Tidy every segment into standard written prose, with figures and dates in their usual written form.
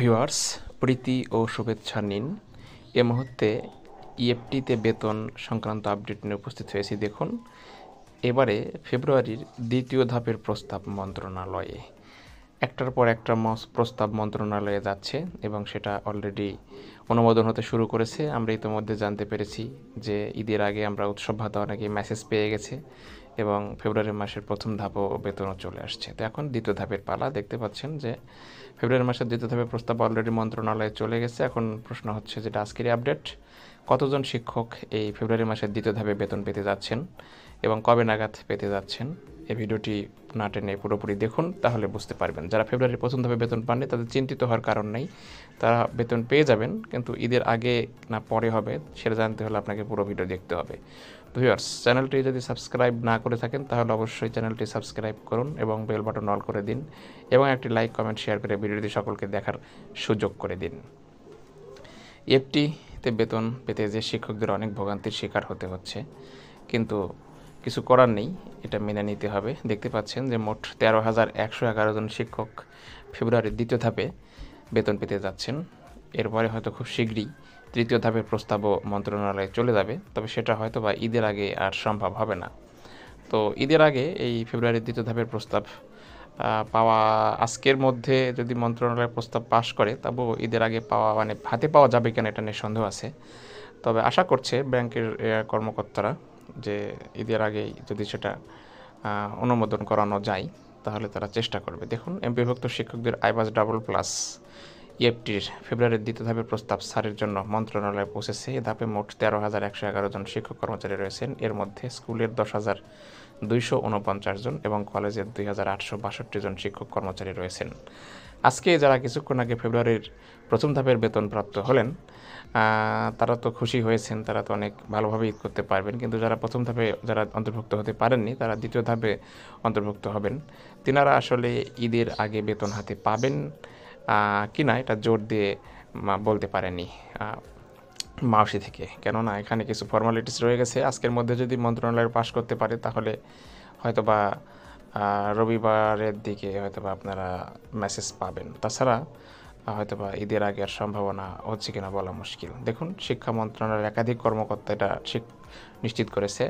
Viewers, প্রীতি ও শুভেচ্ছা নিন। এ মুহূর্তে ইএফটিতে বেতন সংক্রান্ত আপডেট নিয়ে উপস্থিত হয়েছি। দেখুন, এবারে ফেব্রুয়ারির দ্বিতীয় ধাপের প্রস্তাব মন্ত্রণালয়ে একটার পর একটা প্রস্তাব মন্ত্রণালয়ে যাচ্ছে এবং সেটা অলরেডি অনুমোদন হতে শুরু করেছে। আমরা ইতিমধ্যে জানতে পেরেছি যে ঈদের আগে আমরা উৎসব ভাতা অনেকেই মেসেজ পেয়ে গেছে এবং ফেব্রুয়ারি মাসের প্রথম ধাপও বেতনও চলে আসছে। তো এখন দ্বিতীয় ধাপের পালা। দেখতে পাচ্ছেন যে ফেব্রুয়ারি মাসের দ্বিতীয় ধাপের প্রস্তাব অলরেডি মন্ত্রণালয়ে চলে গেছে। এখন প্রশ্ন হচ্ছে যেটা আজকের আপডেট, কতজন শিক্ষক এই ফেব্রুয়ারি মাসের দ্বিতীয় ধাপে বেতন পেতে যাচ্ছেন এবং কবে নাগাদ পেতে যাচ্ছেন। এই ভিডিওটি না টেনে পুরোপুরি দেখুন, তাহলে বুঝতে পারবেন। যারা ফেব্রুয়ারির প্রথম ধাপে বেতন পাননি তাদের চিন্তিত হওয়ার কারণ নেই, তারা বেতন পেয়ে যাবেন, কিন্তু ঈদের আগে না পরে হবে সেটা জানতে হলে আপনাকে পুরো ভিডিও দেখতে হবে। ভিউয়ার্স, চ্যানেলটি যদি সাবস্ক্রাইব না করে থাকেন তাহলে অবশ্যই চ্যানেলটি সাবস্ক্রাইব করুন এবং বেল বাটন অল করে দিন এবং একটি লাইক কমেন্ট শেয়ার করে ভিডিওটি সকলকে দেখার সুযোগ করে দিন। ইএফটিতে বেতন পেতে যে শিক্ষকদের অনেক ভোগান্তির শিকার হতে হচ্ছে, কিন্তু কিছু করার নেই, এটা মেনে নিতে হবে। দেখতে পাচ্ছেন যে মোট 13,111 জন শিক্ষক ফেব্রুয়ারির দ্বিতীয় ধাপে বেতন পেতে যাচ্ছেন। এরপরে হয়তো খুব শীঘ্রই তৃতীয় ধাপের প্রস্তাবও মন্ত্রণালয়ে চলে যাবে, তবে সেটা হয়তো বা ঈদের আগে আর সম্ভব হবে না। তো ঈদের আগে এই ফেব্রুয়ারির দ্বিতীয় ধাপের প্রস্তাব পাওয়া, আজকের মধ্যে যদি মন্ত্রণালয়ের প্রস্তাব পাশ করে তবুও ঈদের আগে পাওয়া হাতে পাওয়া যাবে কিনা এটা নিয়ে সন্দেহ আছে। তবে আশা করছে ব্যাংকের কর্মকর্তারা যে ঈদের আগেই যদি সেটা অনুমোদন করানো যায় তাহলে তারা চেষ্টা করবে। দেখুন, এমপিভুক্ত শিক্ষকদের আইবাস ডাবল প্লাস ইএফটির ফেব্রুয়ারির দ্বিতীয় ধাপের প্রস্তাব সারের জন্য মন্ত্রণালয়ে পৌঁছেছে। এ ধাপে মোট 13,111 জন শিক্ষক কর্মচারী রয়েছেন। এর মধ্যে স্কুলের 10,249 জন এবং কলেজের 2,862 জন শিক্ষক কর্মচারী রয়েছেন। আজকে যারা কিছুক্ষণ আগে ফেব্রুয়ারির প্রথম ধাপের বেতন প্রাপ্ত হলেন তারা তো খুশি হয়েছেন, তারা তো অনেক ভালোভাবে ঈদ করতে পারবেন, কিন্তু যারা প্রথম ধাপে যারা অন্তর্ভুক্ত হতে পারেননি তারা দ্বিতীয় ধাপে অন্তর্ভুক্ত হবেন। তিনারা আসলে ঈদের আগে বেতন হাতে পাবেন কিনা এটা জোর দিয়ে বলতে পারেনি মাউসি থেকে, কেননা এখানে কিছু ফর্মালিটিস রয়ে গেছে। আজকের মধ্যে যদি মন্ত্রণালয় পাশ করতে পারে তাহলে হয়তোবা রবিবারের দিকে হয়তোবা আপনারা মেসেজ পাবেন। তাছাড়া হয়তোবা ঈদের আগে আর সম্ভাবনা হচ্ছে কিনা বলা মুশকিল। দেখুন, শিক্ষা মন্ত্রণালয়ের একাধিক কর্মকর্তা এটা নিশ্চিত করেছে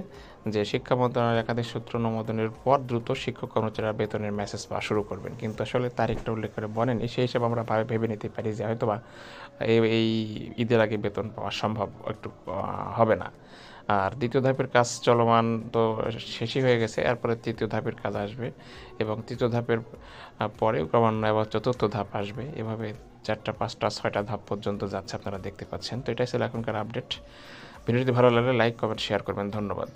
যে শিক্ষা মন্ত্রণালয়ের একাধিক সূত্র অনুমোদনের পর দ্রুত শিক্ষক কর্মচারীরা বেতনের মেসেজ পাওয়া শুরু করবেন, কিন্তু আসলে তারিখটা উল্লেখ করে বলেনি। সেই হিসাবে আমরা ভেবে নিতে পারি যে হয়তোবা এই ঈদের আগে বেতন পাওয়া সম্ভব একটু হবে না। আর দ্বিতীয় ধাপের কাজ চলমান তো শেষই হয়ে গেছে, এরপরে তৃতীয় ধাপের কাজ আসবে এবং তৃতীয় ধাপের পরে ক্রমান্বয়ে আবার চতুর্থ ধাপ আসবে। এভাবে 4টা 5টা 6টা ধাপ পর্যন্ত যাচ্ছে, আপনারা দেখতে পাচ্ছেন। তো এটাই ছিল এখনকার আপডেট। ভিডিওটি ভালো লাগলে লাইক কমেন্ট শেয়ার করবেন। ধন্যবাদ।